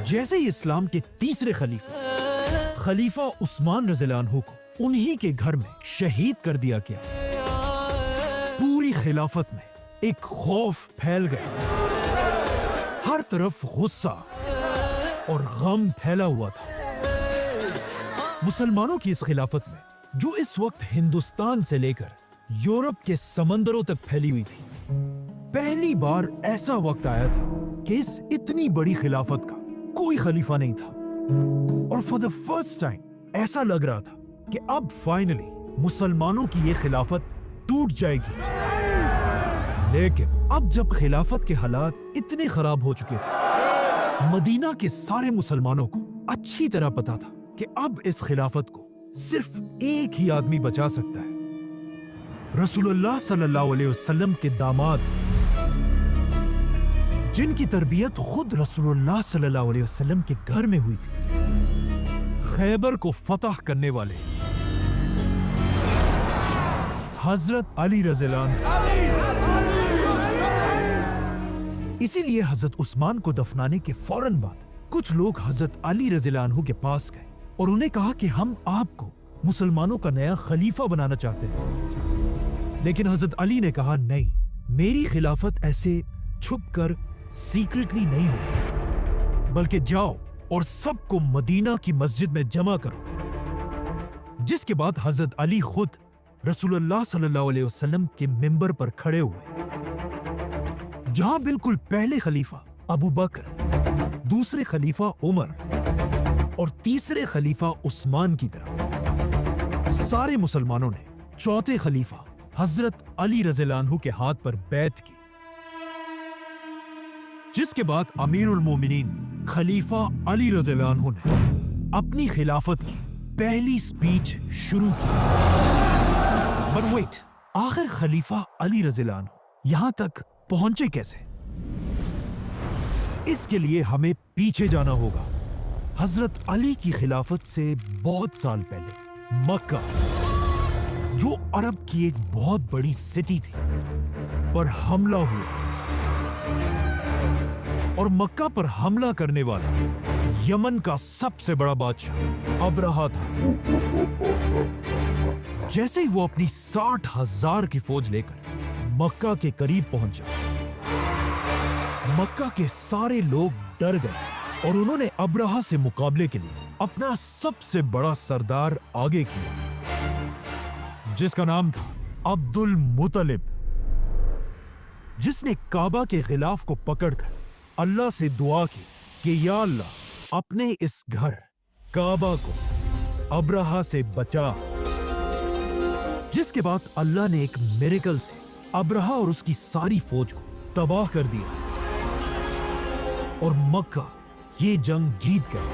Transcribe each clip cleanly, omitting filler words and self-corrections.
जैसे ही इस्लाम के तीसरे खलीफा उस्मान रज़ी अल्लाह अन्हु को उन्हीं के घर में शहीद कर दिया गया, पूरी खिलाफत में एक खौफ फैल गया। हर तरफ गुस्सा और गम फैला हुआ था। मुसलमानों की इस खिलाफत में, जो इस वक्त हिंदुस्तान से लेकर यूरोप के समंदरों तक फैली हुई थी, पहली बार ऐसा वक्त आया था कि इस इतनी बड़ी खिलाफत का कोई खलीफा नहीं था। और फॉर द फर्स्ट टाइम ऐसा लग रहा था कि अब फाइनली मुसलमानों की ये खिलाफत टूट जाएगी। लेकिन अब जब खिलाफत के हालात इतने खराब हो चुके थे, मदीना के सारे मुसलमानों को अच्छी तरह पता था कि अब इस खिलाफत को सिर्फ एक ही आदमी बचा सकता है, रसूलुल्लाह सल्लल्लाहु अलैहि वसल्लम के दामाद, जिनकी तरबियत खुद रसूलुल्लाह सल्लल्लाहु अलैहि वसल्लम के घर में हुई थी, खैबर को फतह करने वाले हजरत अली रज़ी अल्लाह अन्हु। इसीलिए हजरत उस्मान को दफनाने के फौरन बाद कुछ लोग हजरत अली रज़ी अल्लाह अन्हु के पास गए और उन्हें कहा कि हम आपको मुसलमानों का नया खलीफा बनाना चाहते हैं। लेकिन हजरत अली ने कहा, नहीं, मेरी खिलाफत ऐसे छुपकर सीक्रेटली नहीं होगी, बल्कि जाओ और सबको मदीना की मस्जिद में जमा करो। जिसके बाद हजरत अली खुद रसूलुल्लाह सल्लल्लाहु अलैहि वसल्लम के मिंबर पर खड़े हुए, जहां बिल्कुल पहले खलीफा अबू बकर, दूसरे खलीफा उमर और तीसरे खलीफा उस्मान की तरह सारे मुसलमानों ने चौथे खलीफा हजरत अली रज़ी अल्लाह अन्हु के हाथ पर बैत की। जिसके बाद अमीरुल मोमिनीन खलीफा अली रज़ी अल्लाह अन्हु ने अपनी खिलाफत की पहली स्पीच शुरू की। बट वेट, आखिर खलीफा अली रज़ी अल्लाह अन्हु यहां तक पहुंचे कैसे? इसके लिए हमें पीछे जाना होगा, हजरत अली की खिलाफत से बहुत साल पहले मक्का, जो अरब की एक बहुत बड़ी सिटी थी, पर हमला हुआ। और मक्का पर हमला करने वाला यमन का सबसे बड़ा बादशाह अबरहा था। जैसे ही वो अपनी 60,000 की फौज लेकर मक्का के करीब पहुंचा, मक्का के सारे लोग डर गए और उन्होंने अबरहा से मुकाबले के लिए अपना सबसे बड़ा सरदार आगे किया, जिसका नाम था अब्दुल मुत्तलिब, जिसने काबा के खिलाफ को पकड़कर अल्लाह से दुआ की कि या अल्लाह, अपने इस घर काबा को अबरहा से बचा। जिसके बाद अल्लाह ने एक मिरेकल से अबरहा और उसकी सारी फौज को तबाह कर दिया और मक्का ये जंग जीत गए।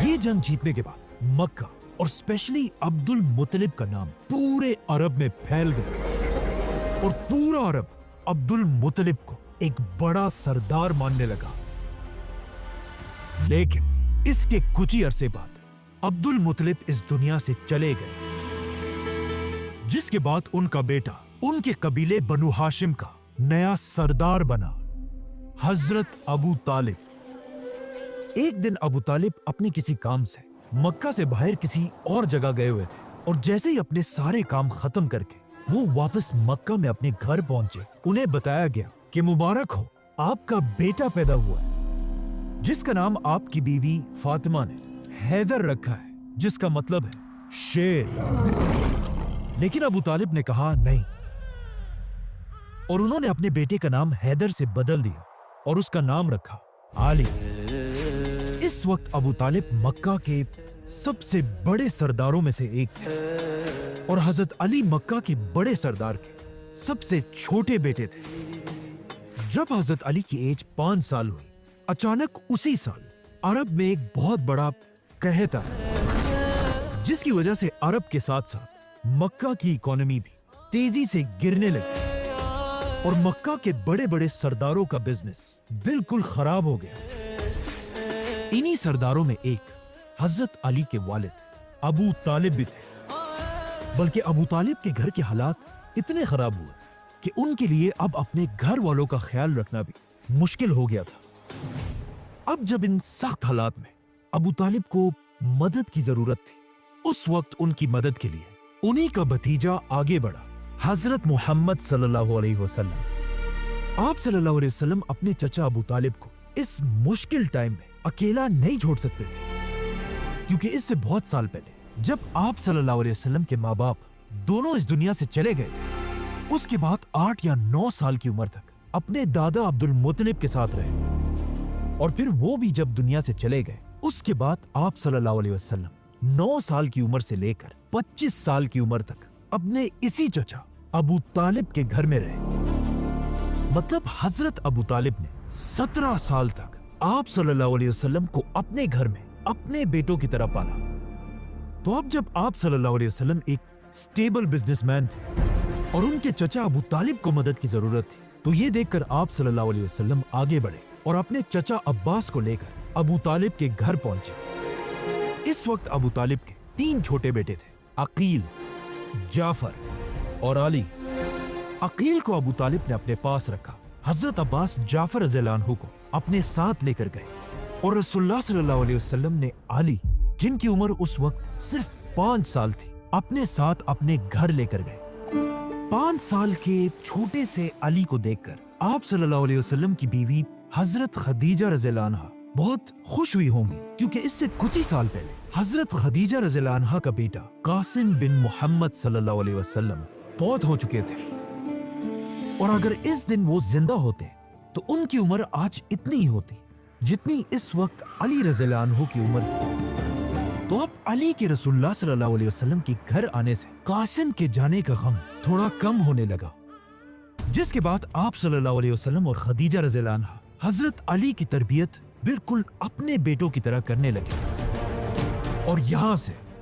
ये जंग जीतने के बाद मक्का और स्पेशली अब्दुल मुत्तलिब का नाम पूरे अरब में फैल गया और पूरा अरब अब्दुल मुत्तलिब को एक बड़ा सरदार मानने लगा। लेकिन इसके कुछ ही अरसे बाद अब्दुल मुत्तलिब इस दुनिया से चले गए, जिसके बाद उनका बेटा उनके कबीले बनु हाशिम का नया सरदार बना, हजरत अबू तालिब। एक दिन अबू तालिब अपने किसी काम से मक्का से बाहर किसी और जगह गए हुए थे और जैसे ही अपने सारे काम खत्म करके वो वापस मक्का में अपने घर पहुंचे, उन्हें बताया गया कि मुबारक हो, आपका बेटा पैदा हुआ है, जिसका नाम आपकी बीवी फातिमा ने हैदर रखा है, जिसका मतलब है शेर। लेकिन अबू तालिब ने कहा नहीं, और उन्होंने अपने बेटे का नाम हैदर से बदल दिया और उसका नाम रखा आली। इस वक्त अबू तालिब मक्का के सबसे बड़े सरदारों में से एक थे और हजरत अली मक्का के बड़े सरदार के सबसे छोटे बेटे थे। जब हजरत अली की एज 5 साल हुई, अचानक उसी साल अरब में एक बहुत बड़ा कहत आया, जिसकी वजह से अरब के साथ साथ मक्का की इकोनॉमी भी तेजी से गिरने लगी और मक्का के बड़े बड़े सरदारों का बिजनेस बिल्कुल खराब हो गया। इन्हीं सरदारों में एक हजरत अली के वालिद अबू तालिब भी थे, बल्कि अबू तालिब के घर के हालात इतने खराब हुए कि उनके लिए अब अपने घर वालों का ख्याल रखना भी मुश्किल हो गया था। अब जब इन सख्त हालात में अबू तालिब को मदद की जरूरत थी, उस वक्त उनकी मदद के लिए उन्हीं का भतीजा आगे बढ़ा, हजरत मोहम्मद सल्लल्लाहु अलैहि वसल्लम। आप सल्लल्लाहु अलैहि वसल्लम अपने चचा अबू तालिब को इस मुश्किल टाइम में अकेला नहीं छोड़ सकते थे, क्योंकि इससे बहुत साल पहले जब आप सल्लल्लाहु अलैहि वसल्लम के माँ बाप दोनों इस दुनिया से चले गए थे, उसके बाद 8 या 9 साल की उम्र तक अपने दादा अब्दुल मुत्तलिब के साथ रहे, और फिर वो भी जब दुनिया से चले गए, उसके बाद आप सल्लल्लाहु अलैहि वसल्लम 9 साल की उम्र से लेकर 25 साल की उम्र तक अपने इसी चचा अबू तालिब के घर में रहे। मतलब हजरत अबू तालिब ने 17 साल तक आप सल्लल्लाहु अलैहि वसल्लम को अपने घर में अपने बेटों की तरह पाला। तो अब जब आप सल्लल्लाहु अलैहि वसल्लम एक स्टेबल बिजनेसमैन थे और उनके चचा अबू तालिब को मदद की जरूरत थी, तो ये देखकर आप सल्लल्लाहु अलैहि वसल्लम आगे बढ़े और अपने चचा अब्बास को लेकर अबू तालिब के घर पहुंचे। इस वक्त अबू तालिब के 3 छोटे बेटे थे, अकील, जाफर और अली। अकील को अबू तालिब ने अपने पास रखा। हजरत अब्बास जाफर रज़ियल्लाहु अन्हु को अपने साथ लेकर गए और रसूलुल्लाह सल्लल्लाहु अलैहि वसल्लम ने अली, जिनकी उम्र उस वक्त सिर्फ 5 साल थी, अपने साथ अपने घर लेकर गए। 5 साल के छोटे से अली को देखकर आप सल्लल्लाहु अलैहि वसल्लम की बीवी हजरत खदीजा रज़ियल्लाहु अन्हा बहुत खुश हुई होंगी, क्योंकि इससे कुछ ही साल पहले हजरत खदीजा रज़ियल्लाहु अन्हा का बेटा कासिम बिन मोहम्मद सल्लल्लाहु अलैहि वसल्लम फौत हो चुके थे, और अगर इस दिन वो जिंदा होते तो उनकी उम्र आज इतनी ही होती जितनी इस वक्त अली रज़ियल्लाहु अन्हु की उम्र थी। तो अब अली के रसूलुल्लाह सल्लल्लाहु अलैहि वसल्लम के घर आने से कासिम के जाने का गम थोड़ा कम होने लगा, जिसके बाद आप सल्लल्लाहु अलैहि वसल्लम और खदीजा रज़ियल्लाहु अन्हा हजरत अली की तरबियत बिल्कुल अपने बेटों की तरह करने लगे। और यहां से